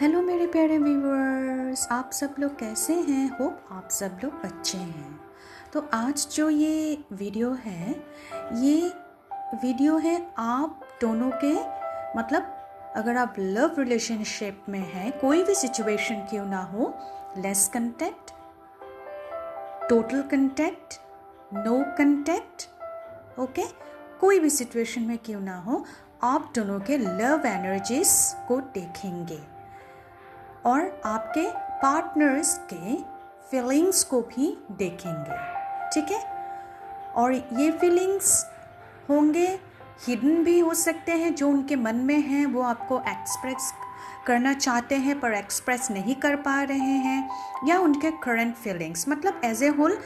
Hello मेरे प्यारे viewers, आप सब लोग कैसे हैं? होप आप सब लोग अच्छे हैं। तो आज जो ये वीडियो है आप दोनों के, मतलब अगर आप लव रिलेशनशिप में हैं, कोई भी सिचुएशन क्यों ना हो, less contact, total contact, no contact, okay, कोई भी सिचुएशन में क्यों ना हो, आप दोनों के लव एनर्जीज को देखेंगे और आपके पार्टनर्स के फीलिंग्स को भी देखेंगे, ठीक है। और ये फीलिंग्स होंगे, हिडन भी हो सकते हैं, जो उनके मन में हैं वो आपको एक्सप्रेस करना चाहते हैं पर एक्सप्रेस नहीं कर पा रहे हैं, या उनके करंट फीलिंग्स, मतलब एज ए होल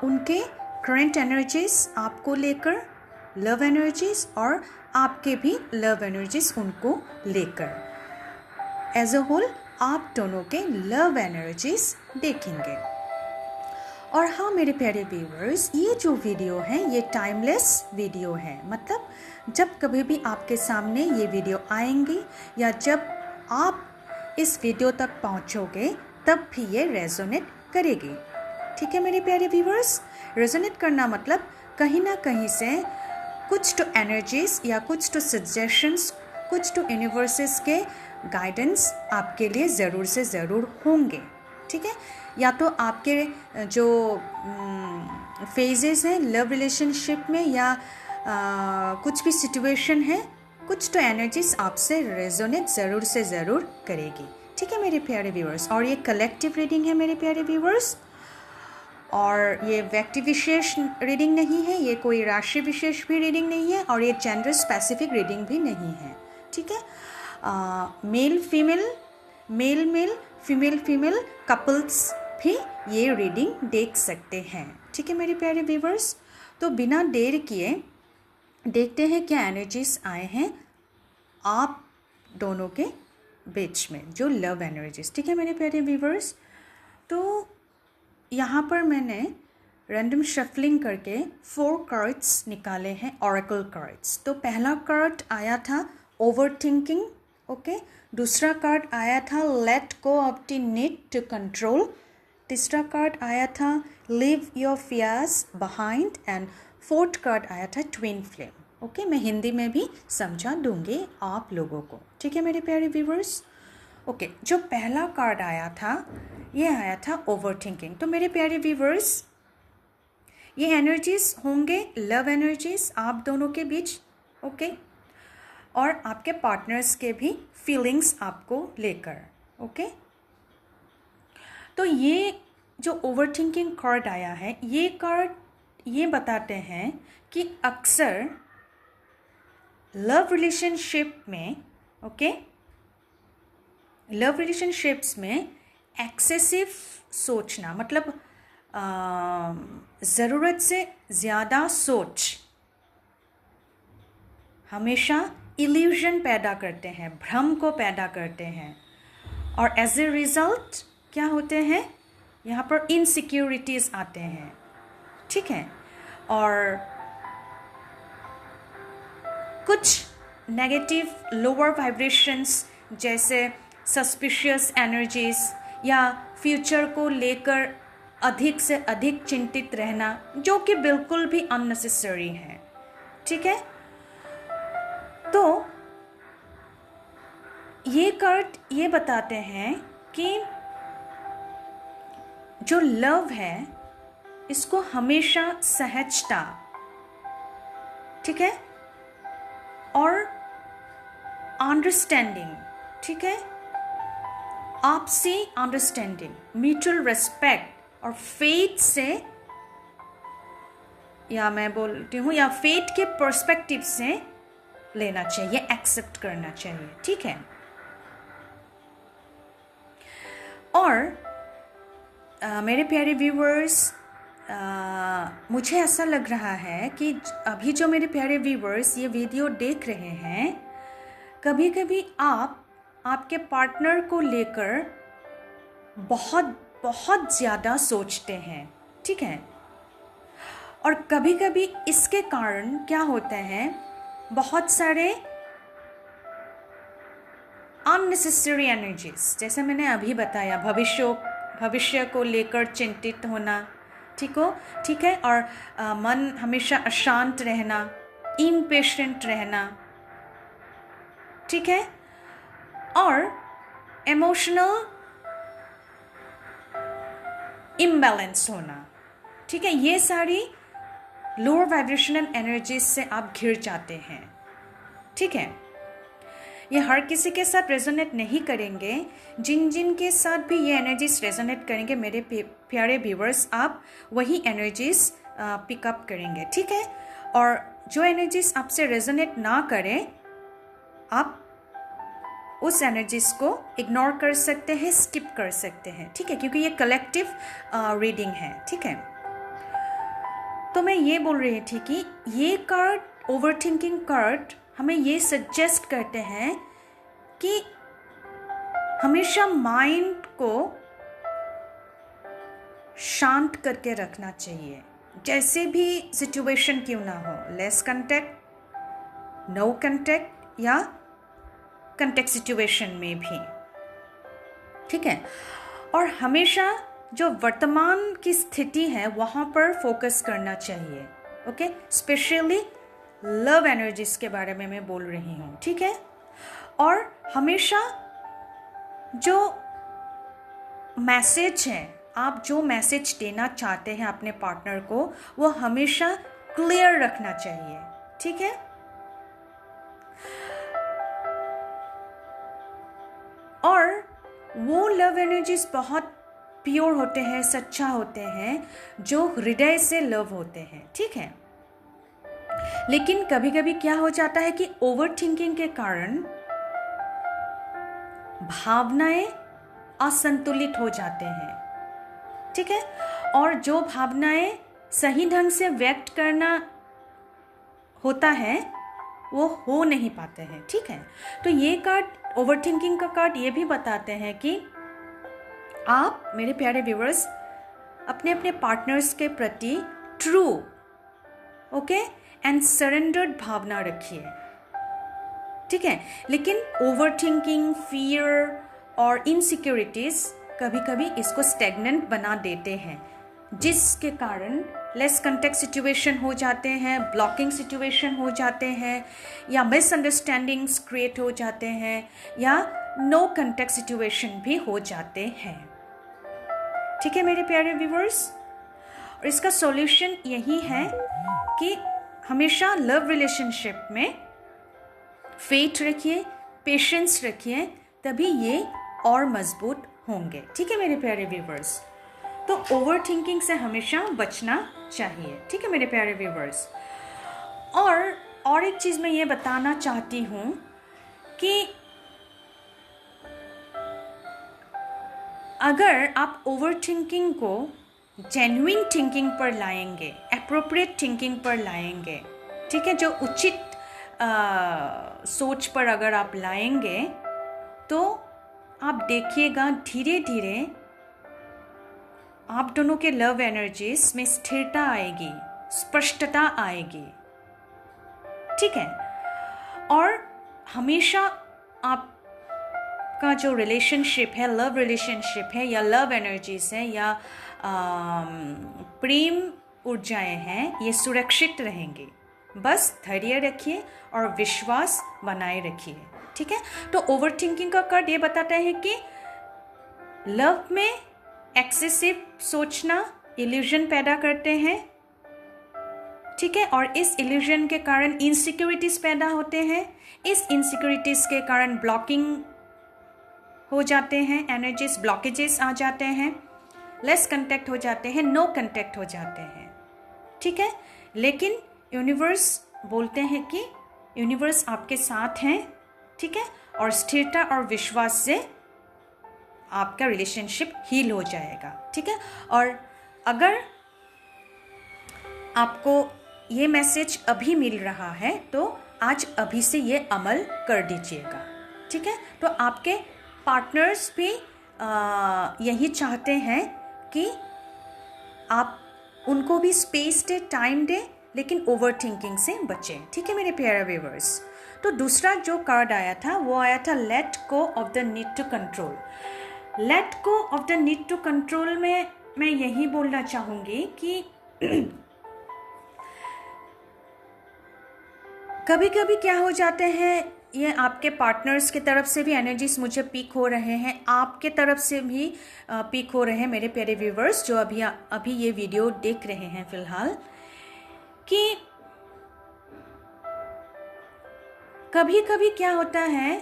उनके करंट एनर्जीज आपको लेकर, लव एनर्जीज, और आपके भी लव एनर्जीज उनको लेकर, एज अ होल आप दोनों के लव एनर्जीज देखेंगे। और हाँ मेरे प्यारे व्यूअर्स, ये जो वीडियो है ये टाइमलेस वीडियो है, मतलब जब कभी भी आपके सामने ये वीडियो आएंगी या जब आप इस वीडियो तक पहुँचोगे तब भी ये रेजोनेट करेगी, ठीक है मेरे प्यारे व्यूअर्स। रेजोनेट करना मतलब कहीं ना कहीं से कुछ तो एनर्जीज या कुछ तो सजेशंस, कुछ तो यूनिवर्सेस के गाइडेंस आपके लिए ज़रूर से ज़रूर होंगे, ठीक है। या तो आपके जो फेजेस हैं लव रिलेशनशिप में, या कुछ भी सिचुएशन है, कुछ तो एनर्जीज आपसे रेजोनेट ज़रूर से ज़रूर करेगी, ठीक है मेरे प्यारे व्यूअर्स। और ये कलेक्टिव रीडिंग है मेरे प्यारे व्यूअर्स, और ये व्यक्ति विशेष रीडिंग नहीं है, ये कोई राशि विशेष भी रीडिंग नहीं है, और ये जेंडर स्पेसिफिक रीडिंग भी नहीं है, ठीक है। Male female, male male, female female couples भी ये रीडिंग देख सकते हैं, ठीक है मेरे प्यारे व्यूवर्स। तो बिना देर किए देखते हैं क्या एनर्जीज आए हैं आप दोनों के बीच में, जो लव एनर्जीज, ठीक है मेरे प्यारे व्यूवर्स। तो यहाँ पर मैंने रैंडम शफलिंग करके 4 कार्ड्स निकाले हैं, ऑरेकल कार्ड्स। तो पहला कार्ड आया था ओवर थिंकिंग, ओके। दूसरा कार्ड आया था let go of the need to control. तीसरा कार्ड आया था leave your fears behind, and fourth card आया था ट्विन फ्लेम, ओके। मैं हिंदी में भी समझा दूंगी आप लोगों को, ठीक है मेरे प्यारे व्यूवर्स। ओके, जो पहला कार्ड आया था ये आया था ओवर थिंकिंग। तो मेरे प्यारे व्यूवर्स, ये एनर्जीज होंगे लव एनर्जीज आप दोनों के बीच, ओके, और आपके पार्टनर्स के भी फीलिंग्स आपको लेकर, ओके। तो ये जो ओवर थिंकिंग कार्ड आया है, ये कार्ड ये बताते हैं कि अक्सर लव रिलेशनशिप में, ओके, लव रिलेशनशिप्स में एक्सेसिव सोचना, मतलब ज़रूरत से ज़्यादा सोच हमेशा इल्यूजन पैदा करते हैं, भ्रम को पैदा करते हैं, और एज ए रिज़ल्ट क्या होते हैं, यहाँ पर इनसिक्योरिटीज़ आते हैं, ठीक है। और कुछ नेगेटिव लोअर वाइब्रेशंस जैसे सस्पिशियस एनर्जीज, या फ्यूचर को लेकर अधिक से अधिक चिंतित रहना, जो कि बिल्कुल भी अननेसेसरी है, ठीक है। तो ये कार्ड ये बताते हैं कि जो लव है इसको हमेशा सहजता, ठीक है, और अंडरस्टैंडिंग, ठीक है, आपसी अंडरस्टैंडिंग, म्यूचुअल रिस्पेक्ट और फेथ से, या मैं बोलती हूँ या फेथ के पर्सपेक्टिव से लेना चाहिए, एक्सेप्ट करना चाहिए, ठीक है। और मेरे प्यारे व्यूवर्स, मुझे ऐसा लग रहा है कि अभी जो मेरे प्यारे व्यूवर्स ये वीडियो देख रहे हैं, कभी कभी आप आपके पार्टनर को लेकर बहुत बहुत ज़्यादा सोचते हैं, ठीक है। और कभी कभी इसके कारण क्या होते हैं, बहुत सारे अननेसेसरी एनर्जीज, जैसे मैंने अभी बताया, भविष्य को लेकर चिंतित होना, ठीक है, और मन हमेशा अशांत रहना, इम्पेशेंट रहना, ठीक है, और इमोशनल इम्बैलेंस होना, ठीक है, ये सारी लोअर वाइब्रेशनल एनर्जीज से आप घिर जाते हैं, ठीक है। ये हर किसी के साथ रेजोनेट नहीं करेंगे, जिन के साथ भी ये एनर्जीज रेजोनेट करेंगे मेरे प्यारे व्यूअर्स, आप वही एनर्जीज पिकअप करेंगे, ठीक है। और जो एनर्जीज आपसे रेजोनेट ना करें, आप उस एनर्जीज को इग्नोर कर सकते हैं, स्किप कर सकते हैं, ठीक है, क्योंकि ये कलेक्टिव रीडिंग है, ठीक है। तो मैं ये बोल रही थी कि ये कार्ड, ओवरथिंकिंग कार्ड, हमें ये सजेस्ट करते हैं कि हमेशा माइंड को शांत करके रखना चाहिए, जैसे भी सिचुएशन क्यों ना हो, लेस कंटेक्ट, नो कंटेक्ट या कंटेक्ट सिचुएशन में भी, ठीक है। और हमेशा जो वर्तमान की स्थिति है वहाँ पर फोकस करना चाहिए, ओके। स्पेशली लव एनर्जीज के बारे में मैं बोल रही हूँ, ठीक है। और हमेशा जो मैसेज है, आप जो मैसेज देना चाहते हैं अपने पार्टनर को, वो हमेशा क्लियर रखना चाहिए, ठीक है। और वो लव एनर्जीज बहुत प्योर होते हैं, सच्चा होते हैं, जो हृदय से लव होते हैं, ठीक है। लेकिन कभी कभी क्या हो जाता है कि ओवर थिंकिंग के कारण भावनाएं असंतुलित हो जाते हैं, ठीक है। और जो भावनाएं सही ढंग से व्यक्त करना होता है वो हो नहीं पाते हैं, ठीक है। तो ये कार्ड, ओवर थिंकिंग का कार्ड, ये भी बताते हैं कि आप मेरे प्यारे व्यूअर्स अपने अपने पार्टनर्स के प्रति ट्रू, ओके, एंड सरेंडर्ड भावना रखिए, ठीक है। लेकिन ओवर थिंकिंग, फियर और इनसिक्योरिटीज कभी कभी इसको स्टेगनेंट बना देते हैं, जिसके कारण लेस कंटेक्ट सिचुएशन हो जाते हैं, ब्लॉकिंग सिचुएशन हो जाते हैं, या मिसअंडरस्टैंडिंग्स क्रिएट हो जाते हैं, या नो कंटेक्ट सिचुएशन भी हो जाते हैं, ठीक है मेरे प्यारे व्यूअर्स। और इसका सॉल्यूशन यही है कि हमेशा लव रिलेशनशिप में फेथ रखिए, पेशेंस रखिए, तभी ये और मजबूत होंगे, ठीक है मेरे प्यारे व्यूअर्स। तो ओवर थिंकिंग से हमेशा बचना चाहिए, ठीक है मेरे प्यारे व्यूअर्स। और एक चीज़ मैं ये बताना चाहती हूँ कि अगर आप ओवर थिंकिंग को जेन्युइन थिंकिंग पर लाएंगे, एप्रोप्रिएट थिंकिंग पर लाएंगे, ठीक है, जो उचित सोच पर अगर आप लाएंगे, तो आप देखिएगा धीरे धीरे आप दोनों के लव एनर्जीज में स्थिरता आएगी, स्पष्टता आएगी, ठीक है। और हमेशा आपका जो रिलेशनशिप है, लव रिलेशनशिप है, या लव एनर्जीज है, या प्रेम ऊर्जाएं हैं, ये सुरक्षित रहेंगी। बस धैर्य रखिए और विश्वास बनाए रखिए, ठीक है। तो ओवर थिंकिंग का कार्ड ये बताता है कि लव में एक्सेसिव सोचना इल्यूजन पैदा करते हैं, ठीक है। और इस इल्यूजन के कारण इनसिक्योरिटीज पैदा होते हैं, इस इनसिक्योरिटीज के कारण ब्लॉकिंग हो जाते हैं, एनर्जीज ब्लॉकेजेस आ जाते हैं, लेस कंटेक्ट हो जाते हैं, नो कंटेक्ट हो जाते हैं, ठीक है। लेकिन यूनिवर्स बोलते हैं कि यूनिवर्स आपके साथ हैं, ठीक है, और स्थिरता और विश्वास से आपका रिलेशनशिप हील हो जाएगा, ठीक है। और अगर आपको ये मैसेज अभी मिल रहा है तो आज अभी से ये अमल कर दीजिएगा, ठीक है। तो आपके पार्टनर्स भी यही चाहते हैं कि आप उनको भी स्पेस दे, टाइम दे, लेकिन ओवर थिंकिंग से बचें, ठीक है मेरे प्यारे व्यूअर्स। तो दूसरा जो कार्ड आया था वो आया था let go of the need to control. Let go of the need to control में मैं यही बोलना चाहूँगी कि कभी कभी क्या हो जाते हैं, ये आपके पार्टनर्स की तरफ से भी एनर्जीज मुझे पीक हो रहे हैं, आपके तरफ से भी पीक हो रहे हैं मेरे प्यारे व्यूवर्स जो अभी ये वीडियो देख रहे हैं फिलहाल, कि कभी कभी क्या होता है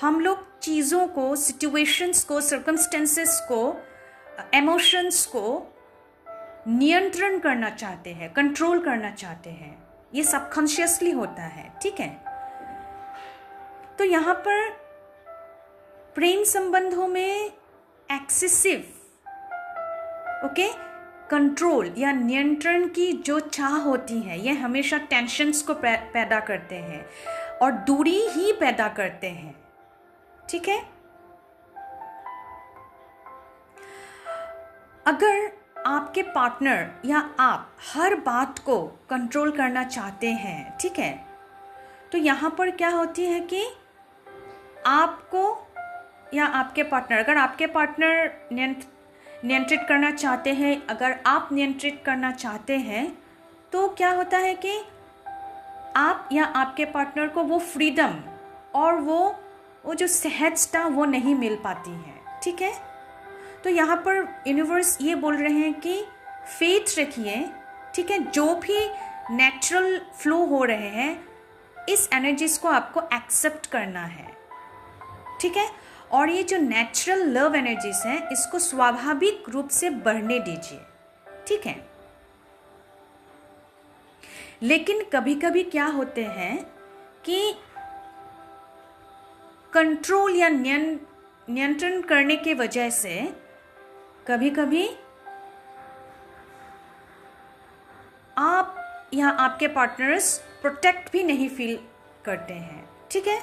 हम लोग चीज़ों को, सिचुएशंस को, सर्कमस्टेंसेस को, इमोशंस को नियंत्रण करना चाहते हैं, कंट्रोल करना चाहते हैं। ये सबकॉन्शियसली होता है, ठीक है। तो यहाँ पर प्रेम संबंधों में एक्सेसिव कंट्रोल या नियंत्रण की जो चाह होती है, ये हमेशा टेंशन्स को पैदा करते हैं और दूरी ही पैदा करते हैं, ठीक है। अगर आपके पार्टनर या आप हर बात को कंट्रोल करना चाहते हैं, ठीक है, तो यहाँ पर क्या होती है कि आपको या आपके पार्टनर, अगर आपके पार्टनर नियंत्रित करना चाहते हैं, अगर आप नियंत्रित करना चाहते हैं, तो क्या होता है कि आप या आपके पार्टनर को वो फ्रीडम और वो जो सहजता वो नहीं मिल पाती है, ठीक है। तो यहाँ पर यूनिवर्स ये बोल रहे हैं कि फेथ रखिए, ठीक है, जो भी नेचुरल फ्लो हो रहे हैं इस एनर्जीज को आपको एक्सेप्ट करना है, ठीक है। और ये जो नेचुरल लव एनर्जीज हैं इसको स्वाभाविक रूप से बढ़ने दीजिए, ठीक है। लेकिन कभी कभी क्या होते हैं कि कंट्रोल या नियंत्रण करने के वजह से कभी कभी आप या आपके पार्टनर्स प्रोटेक्ट भी नहीं फील करते हैं, ठीक है।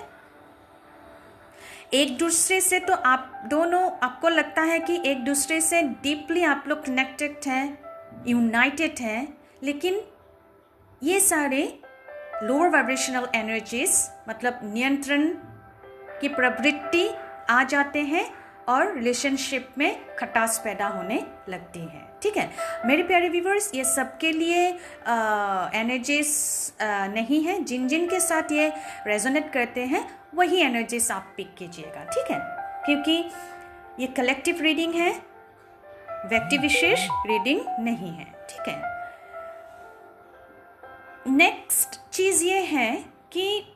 एक दूसरे से तो आप दोनों, आपको लगता है कि एक दूसरे से डीपली आप लोग कनेक्टेड हैं, यूनाइटेड हैं, लेकिन ये सारे लोअर वाइब्रेशनल एनर्जीज मतलब नियंत्रण की प्रवृत्ति आ जाते हैं और रिलेशनशिप में खटास पैदा होने लगती है, ठीक है। मेरे प्यारे व्यूवर्स, ये सबके लिए एनर्जीज नहीं है। जिन जिन के साथ ये रेजोनेट करते हैं वही एनर्जीज आप पिक कीजिएगा, ठीक है, क्योंकि ये कलेक्टिव रीडिंग है, व्यक्ति विशेष रीडिंग नहीं है, ठीक है। नेक्स्ट चीज़ ये है कि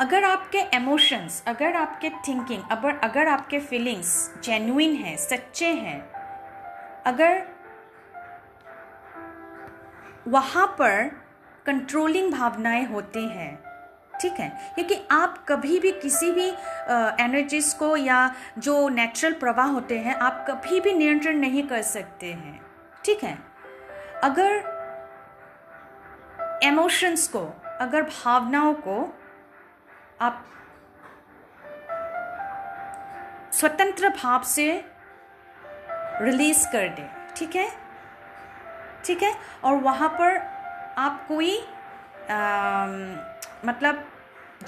अगर आपके इमोशंस, अगर आपके थिंकिंग, अगर आपके फीलिंग्स जेन्युइन हैं, सच्चे हैं, अगर वहाँ पर कंट्रोलिंग भावनाएं होती हैं, ठीक है, क्योंकि आप कभी भी किसी भी एनर्जीज को या जो नेचुरल प्रवाह होते हैं आप कभी भी नियंत्रण नहीं कर सकते हैं, ठीक है। अगर इमोशंस को, अगर भावनाओं को आप स्वतंत्र भाव से रिलीज कर दें, ठीक है, ठीक है, और वहाँ पर आप कोई मतलब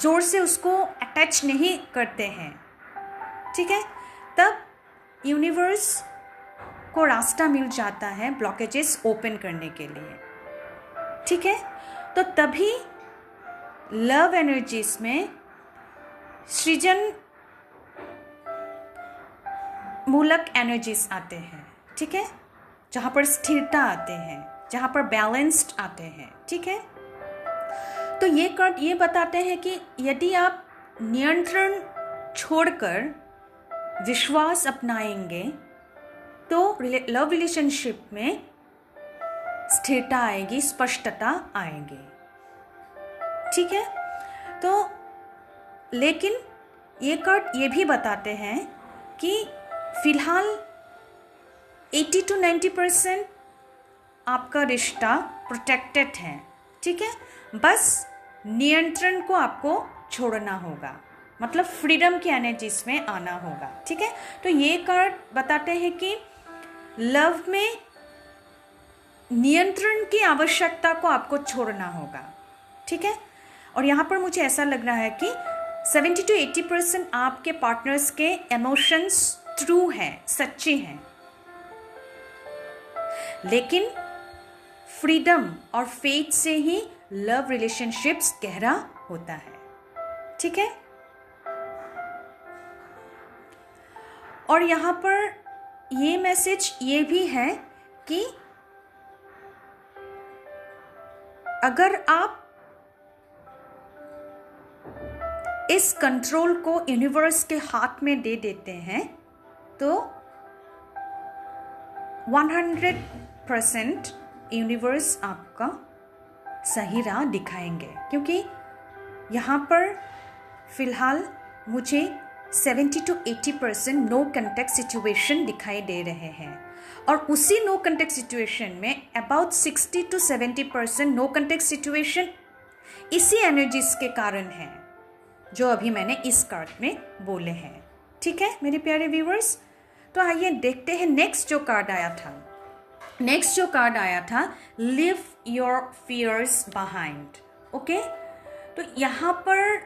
जोर से उसको अटैच नहीं करते हैं, ठीक है, तब यूनिवर्स को रास्ता मिल जाता है ब्लॉकेजेस ओपन करने के लिए, ठीक है। तो तभी लव एनर्जीज में सृजन मूलक एनर्जीज आते हैं, ठीक है, जहाँ पर स्थिरता आते हैं, जहाँ पर बैलेंस्ड आते हैं, ठीक है। तो ये कार्ड ये बताते हैं कि यदि आप नियंत्रण छोड़कर विश्वास अपनाएंगे तो लव रिलेशनशिप में स्थिरता आएगी, स्पष्टता आएगी, ठीक है। तो लेकिन ये कार्ड ये भी बताते हैं कि फिलहाल 80 to 90% आपका रिश्ता प्रोटेक्टेड है, ठीक है, बस नियंत्रण को आपको छोड़ना होगा, मतलब फ्रीडम की एनर्जीज में आना होगा, ठीक है। तो ये कार्ड बताते हैं कि लव में नियंत्रण की आवश्यकता को आपको छोड़ना होगा, ठीक है। और यहाँ पर मुझे ऐसा लग रहा है कि 70 to 80% आपके पार्टनर्स के इमोशंस ट्रू हैं, सच्चे हैं, लेकिन फ्रीडम और फेथ से ही लव रिलेशनशिप्स गहरा होता है। ठीक है। और यहाँ पर ये मैसेज ये भी है कि अगर आप इस कंट्रोल को यूनिवर्स के हाथ में दे देते हैं तो 100% यूनिवर्स आपका सही राह दिखाएंगे, क्योंकि यहाँ पर फिलहाल मुझे 70 to 80% नो कंटेक्ट सिचुएशन दिखाई दे रहे हैं, और उसी नो कंटेक्ट सिचुएशन में about 60 to 70% no contact situation इसी एनर्जीज के कारण है जो अभी मैंने इस कार्ड में बोले हैं। ठीक है मेरे प्यारे व्यूअर्स, तो आइए देखते हैं नेक्स्ट जो कार्ड आया था। नेक्स्ट जो कार्ड आया था, live your fears behind. Okay, तो यहाँ पर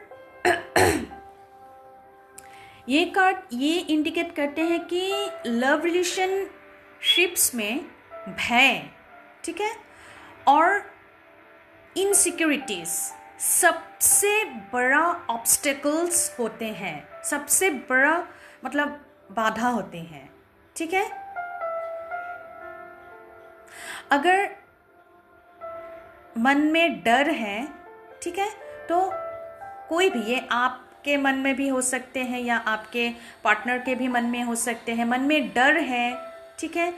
ये कार्ड ये इंडिकेट करते हैं कि लव रिलेशनशिप्स में भय, ठीक है, और इनसिक्योरिटीज सबसे बड़ा ऑब्स्टेकल्स होते हैं, सबसे बड़ा मतलब बाधा होते हैं। ठीक है, अगर मन में डर है, ठीक है, तो कोई भी, ये आपके मन में भी हो सकते हैं या आपके पार्टनर के भी मन में हो सकते हैं, मन में डर है, ठीक है,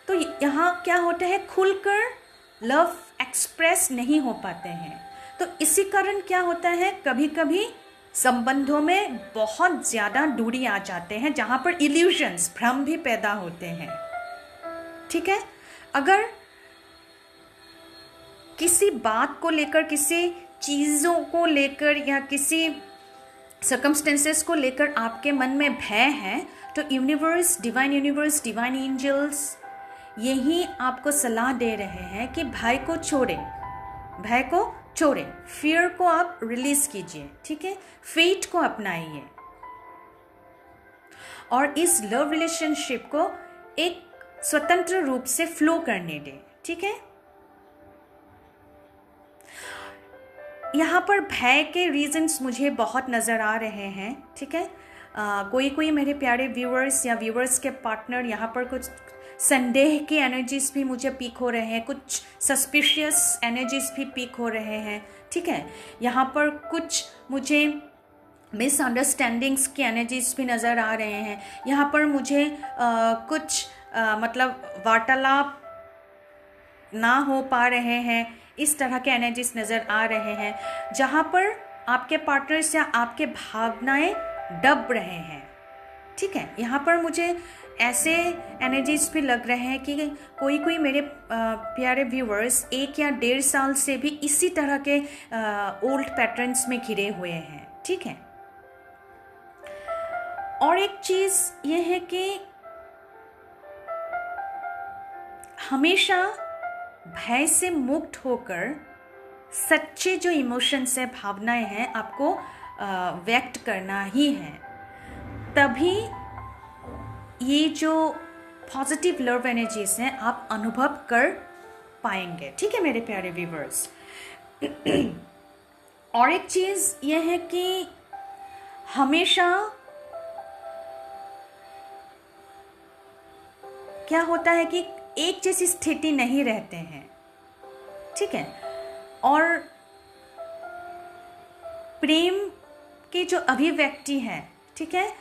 तो यहाँ क्या होता है, खुलकर लव एक्सप्रेस नहीं हो पाते हैं। तो इसी कारण क्या होता है, कभी कभी संबंधों में बहुत ज़्यादा दूरी आ जाते हैं, जहाँ पर इल्यूजन्स, भ्रम भी पैदा होते हैं। ठीक है, अगर किसी बात को लेकर, किसी चीज़ों को लेकर या किसी सर्कमस्टेंसेस को लेकर आपके मन में भय है, तो यूनिवर्स, डिवाइन एंजल्स यही आपको सलाह दे रहे हैं कि भय को छोड़ें, फियर को आप रिलीज कीजिए। ठीक है, फेट को अपनाइए और इस लव रिलेशनशिप को एक स्वतंत्र रूप से फ्लो करने दें। ठीक है, यहाँ पर भय के रीजंस मुझे बहुत नज़र आ रहे हैं। ठीक है, कोई मेरे प्यारे व्यूअर्स या व्यूअर्स के पार्टनर, यहाँ पर कुछ संदेह की एनर्जीज भी मुझे पीक हो रहे हैं, कुछ सस्पिशियस एनर्जीज भी पीक हो रहे हैं। ठीक है, यहाँ पर कुछ मुझे मिसअंडरस्टैंडिंग्स की एनर्जीज भी नज़र आ रहे हैं। यहाँ पर मुझे कुछ मतलब वार्तालाप ना हो पा रहे हैं, इस तरह के एनर्जीज नज़र आ रहे हैं, जहाँ पर आपके पार्टनर्स या आपके भावनाएं दब रहे हैं। ठीक है, यहाँ पर मुझे ऐसे एनर्जीज भी लग रहे हैं कि कोई मेरे प्यारे व्यूअर्स 1 या 1.5 साल से भी इसी तरह के ओल्ड पैटर्न्स में घिरे हुए हैं। ठीक है, और एक चीज़ ये है कि हमेशा भय से मुक्त होकर सच्चे जो इमोशंस है, भावनाएं हैं, आपको व्यक्त करना ही है, तभी ये जो पॉजिटिव लव एनर्जीज हैं आप अनुभव कर पाएंगे। ठीक है मेरे प्यारे व्यूवर्स, और एक चीज़ ये है कि हमेशा क्या होता है कि एक जैसी स्थिति नहीं रहते हैं। ठीक है, और प्रेम की जो अभिव्यक्ति है, ठीक है,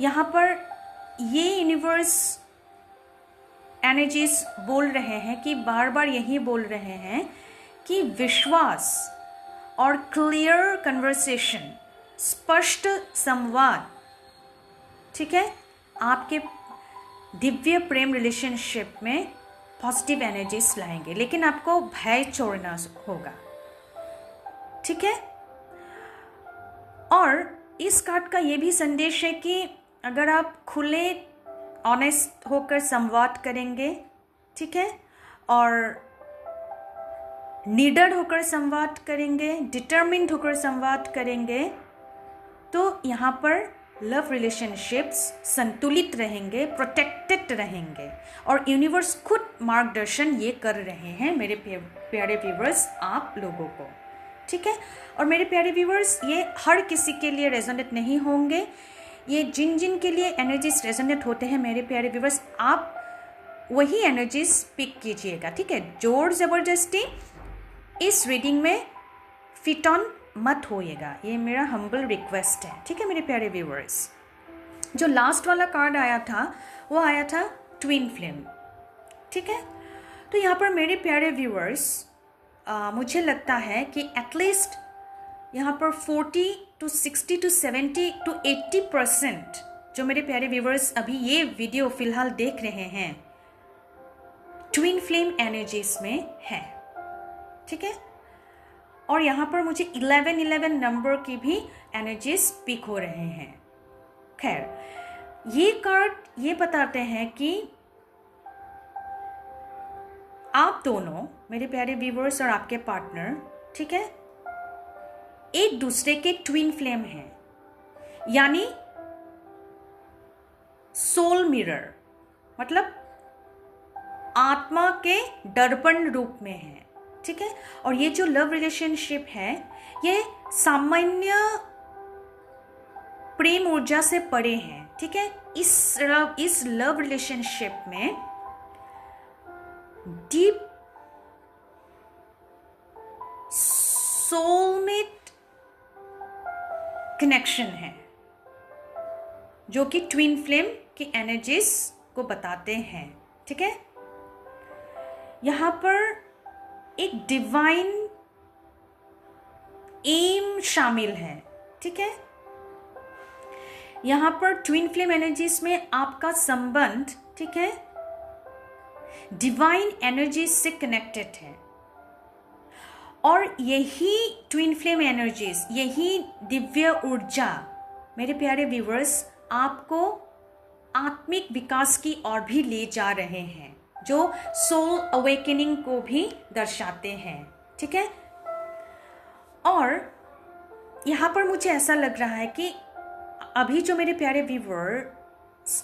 यहाँ पर ये यूनिवर्स एनर्जीज बोल रहे हैं कि बार बार यही बोल रहे हैं कि विश्वास और क्लियर कन्वर्सेशन, स्पष्ट संवाद, ठीक है, आपके दिव्य प्रेम रिलेशनशिप में पॉजिटिव एनर्जीज लाएंगे, लेकिन आपको भय छोड़ना होगा। ठीक है, और इस कार्ड का ये भी संदेश है कि अगर आप खुले, ऑनेस्ट होकर संवाद करेंगे, ठीक है, और निडर होकर संवाद करेंगे, डिटर्मिन्ड होकर संवाद करेंगे, तो यहाँ पर लव रिलेशनशिप्स संतुलित रहेंगे, प्रोटेक्टेड रहेंगे, और यूनिवर्स खुद मार्गदर्शन ये कर रहे हैं मेरे प्यारे व्यूवर्स आप लोगों को, ठीक है। और मेरे प्यारे व्यूवर्स, ये हर किसी के लिए रेजोनेट नहीं होंगे, ये जिन जिन के लिए एनर्जीज रेजोनेट होते हैं मेरे प्यारे व्यूवर्स, आप वही एनर्जीज पिक कीजिएगा, ठीक है। जोर ज़बरदस्ती इस रीडिंग में फिट ऑन मत होइएगा, ये मेरा हम्बल रिक्वेस्ट है, ठीक है मेरे प्यारे व्यूवर्स। जो लास्ट वाला कार्ड आया था वो आया था ट्विन फ्लेम, ठीक है। तो यहाँ पर मेरे प्यारे व्यूवर्स, मुझे लगता है कि एटलीस्ट यहाँ पर 40 to 60 to 70 to 80% जो मेरे प्यारे व्यूवर्स अभी ये वीडियो फिलहाल देख रहे हैं ट्विन फ्लेम एनर्जीज में है, ठीक है। और यहाँ पर मुझे 1111 नंबर की भी एनर्जीज पिक हो रहे हैं। खैर, ये कार्ड ये बताते हैं कि आप दोनों मेरे प्यारे व्यूवर्स और आपके पार्टनर, ठीक है, एक दूसरे के ट्विन फ्लेम हैं, यानी सोल मिरर, मतलब आत्मा के दर्पण रूप में है, ठीक है। और ये जो लव रिलेशनशिप है ये सामान्य प्रेम ऊर्जा से परे है, ठीक है। इस लव रिलेशनशिप में डीप सोलमेट कनेक्शन है जो कि ट्विन फ्लेम की एनर्जीज को बताते हैं, ठीक है। यहां पर एक डिवाइन एम शामिल है, ठीक है। यहां पर ट्विन फ्लेम एनर्जीज में आपका संबंध, ठीक है, डिवाइन एनर्जी से कनेक्टेड है, और यही ट्विन फ्लेम एनर्जीज, यही दिव्य ऊर्जा मेरे प्यारे व्यूवर्स आपको आत्मिक विकास की ओर भी ले जा रहे हैं, जो सोल अवेकनिंग को भी दर्शाते हैं, ठीक है। और यहाँ पर मुझे ऐसा लग रहा है कि अभी जो मेरे प्यारे व्यूवर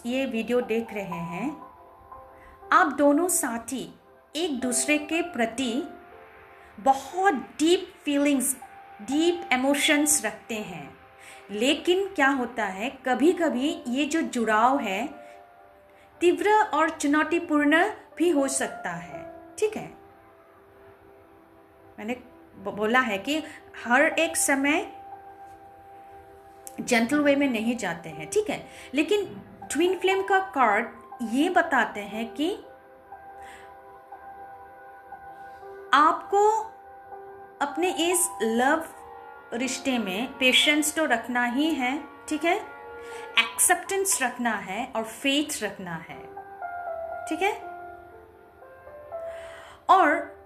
ये वीडियो देख रहे हैं, आप दोनों साथी एक दूसरे के प्रति बहुत डीप फीलिंग्स, डीप इमोशंस रखते हैं, लेकिन क्या होता है कभी कभी ये जो जुड़ाव है तीव्र और चुनौतीपूर्ण भी हो सकता है, ठीक है। मैंने बोला है कि हर एक समय जेंटल वे में नहीं जाते हैं, ठीक है, लेकिन ट्विन फ्लेम का कार्ड ये बताते हैं कि आपको अपने इस लव रिश्ते में पेशेंस तो रखना ही है, ठीक है, एक्सेप्टेंस रखना है और फेथ रखना है, ठीक है। और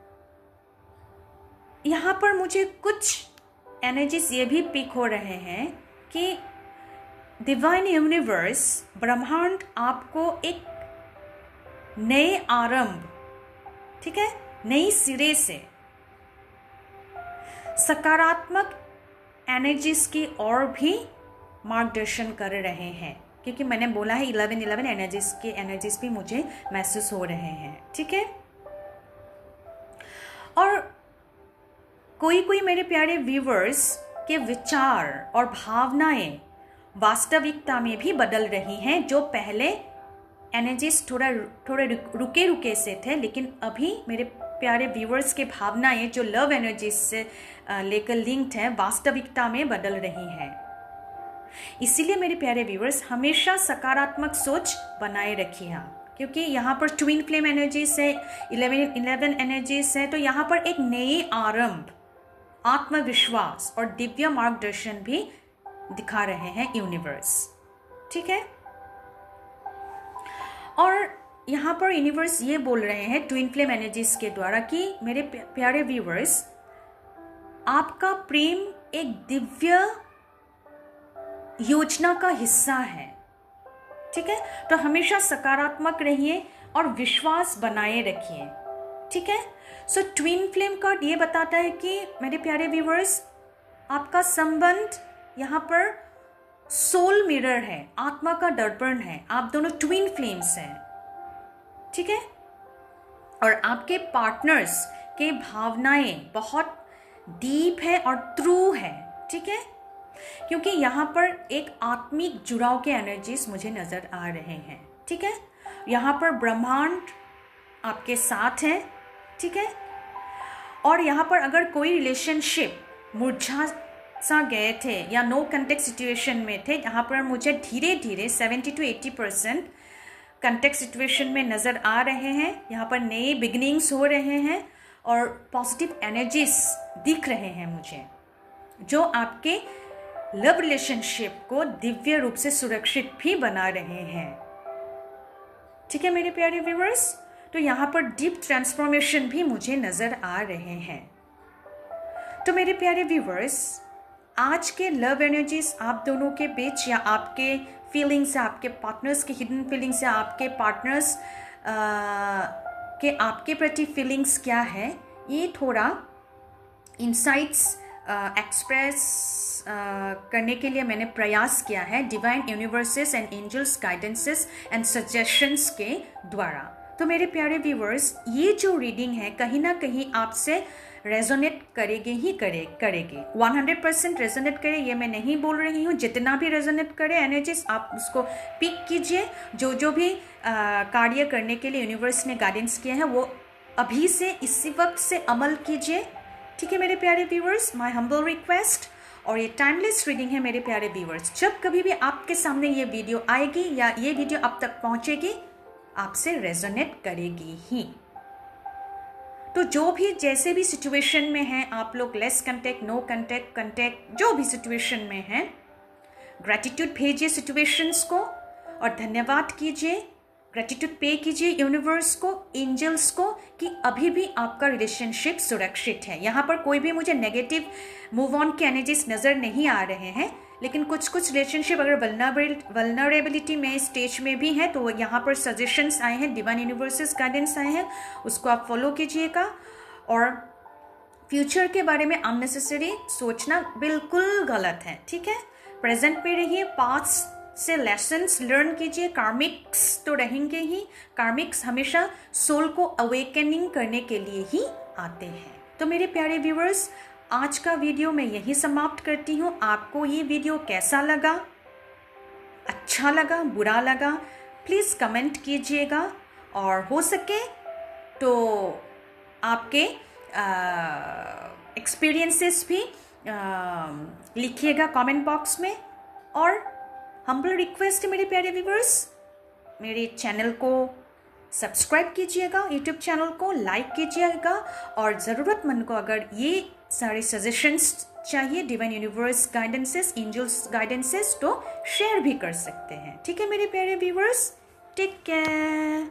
यहां पर मुझे कुछ एनर्जीज ये भी पिक हो रहे हैं कि डिवाइन यूनिवर्स, ब्रह्मांड आपको एक नए आरंभ, ठीक है, नई सिरे से सकारात्मक एनर्जीज की ओर भी मार्गदर्शन कर रहे हैं, क्योंकि मैंने बोला है 1111 एनर्जीज के एनर्जीज भी मुझे महसूस हो रहे हैं, ठीक है। और कोई मेरे प्यारे व्यूवर्स के विचार और भावनाएं वास्तविकता में भी बदल रही हैं, जो पहले एनर्जीज थोड़े रुके से थे, लेकिन अभी मेरे प्यारे व्यूवर्स के भावनाएं जो लव एनर्जीज से लेकर लिंक्ड हैं वास्तविकता में बदल रही हैं। इसीलिए मेरे प्यारे व्यूवर्स हमेशा सकारात्मक सोच बनाए रखिए, क्योंकि यहाँ पर ट्विन फ्लेम एनर्जी से 11 एनर्जी से, तो यहाँ पर एक नए आरंभ, आत्मविश्वास और दिव्य मार्गदर्शन भी दिखा रहे हैं यूनिवर्स, ठीक है। और यहाँ पर यूनिवर्स ये बोल रहे हैं ट्विन फ्लेम एनर्जीज के द्वारा कि मेरे प्यारे व्यूवर्स, आपका प्रेम एक दिव्य योजना का हिस्सा है, ठीक है। तो हमेशा सकारात्मक रहिए और विश्वास बनाए रखिए, ठीक है। सो ट्विन फ्लेम कार्ड ये बताता है कि मेरे प्यारे व्यूवर्स, आपका संबंध यहाँ पर सोल मिरर है, आत्मा का दर्पण है। आप दोनों ट्विन फ्लेम्स हैं, ठीक है। और आपके पार्टनर्स के भावनाएं बहुत डीप है और ट्रू है, ठीक है, क्योंकि यहाँ पर एक आत्मिक जुड़ाव के एनर्जीज मुझे नजर आ रहे हैं, ठीक है। यहाँ पर ब्रह्मांड आपके साथ है, ठीक है। और यहाँ पर अगर कोई रिलेशनशिप मुरझा सा गए थे या नो कंटेक्ट सिचुएशन में थे, यहाँ पर मुझे धीरे धीरे 70 to 80% कंटेक्ट सिचुएशन में नज़र आ रहे हैं। यहाँ पर नए बिगिनिंग्स हो रहे हैं और पॉजिटिव एनर्जीज दिख रहे हैं मुझे, जो आपके लव रिलेशनशिप को दिव्य रूप से सुरक्षित भी बना रहे हैं, ठीक है मेरे प्यारे व्यूअर्स। तो यहाँ पर डीप ट्रांसफॉर्मेशन भी मुझे नज़र आ रहे हैं। तो मेरे प्यारे व्यूअर्स, आज के लव एनर्जीज आप दोनों के बीच या आपके फीलिंग्स या आपके पार्टनर्स के हिडन फीलिंग्स या आपके पार्टनर्स के आपके प्रति फीलिंग्स क्या है, ये थोड़ा इंसाइट्स एक्सप्रेस करने के लिए मैंने प्रयास किया है divine universes and angels guidances and suggestions के द्वारा। तो मेरे प्यारे व्यूवर्स, ये जो रीडिंग है कहीं ना कहीं आपसे रेजोनेट करेगी ही करेगी। 100% रेजोनेट करे ये मैं नहीं बोल रही हूँ, जितना भी रेजोनेट करे एनर्जीज आप उसको पिक कीजिए। जो भी कार्य करने के लिए यूनिवर्स ने गाइडेंस किया है वो अभी से इसी वक्त से अमल कीजिए, ठीक है मेरे प्यारे व्यूवर्स, माय हम्बल रिक्वेस्ट। और ये टाइमलेस रीडिंग है मेरे प्यारे व्यूवर्स, जब कभी भी आपके सामने ये वीडियो आएगी या ये वीडियो आप तक पहुँचेगी आपसे रेजोनेट करेगी ही। तो जो भी जैसे भी सिचुएशन में हैं आप लोग, less contact, no contact, contact, जो भी सिचुएशन में हैं, ग्रैटिट्यूड भेजिए सिचुएशंस को और धन्यवाद कीजिए, ग्रैटिट्यूड पे कीजिए यूनिवर्स को, एंजल्स को, कि अभी भी आपका रिलेशनशिप सुरक्षित है। यहाँ पर कोई भी मुझे नेगेटिव मूव ऑन के एनर्जीज नज़र नहीं आ रहे हैं, लेकिन कुछ रिलेशनशिप अगर वल्नरेबिलिटी में स्टेज में भी है तो यहाँ पर सजेशंस आए हैं, डिवाइन यूनिवर्सेस गाइडेंस आए हैं, उसको आप फॉलो कीजिएगा। और फ्यूचर के बारे में अननेसेसरी सोचना बिल्कुल गलत है, ठीक है। प्रेजेंट में रहिए, पास्ट से लेसन्स लर्न कीजिए। कार्मिक्स तो रहेंगे ही, कार्मिक्स हमेशा सोल को अवेकनिंग करने के लिए ही आते हैं। तो मेरे प्यारे व्यूवर्स, आज का वीडियो मैं यही समाप्त करती हूँ। आपको ये वीडियो कैसा लगा, अच्छा लगा, बुरा लगा, प्लीज़ कमेंट कीजिएगा। और हो सके तो आपके एक्सपीरियंसेस भी लिखिएगा कमेंट बॉक्स में। और हम्बल रिक्वेस्ट है मेरे प्यारे व्यूवर्स, मेरे चैनल को सब्सक्राइब कीजिएगा, यूट्यूब चैनल को लाइक कीजिएगा। और ज़रूरतमंद को अगर ये सारे सजेशंस चाहिए, divine universe guidances, angels guidances, तो शेयर भी कर सकते हैं, ठीक है मेरे प्यारे व्यूवर्स। Take care.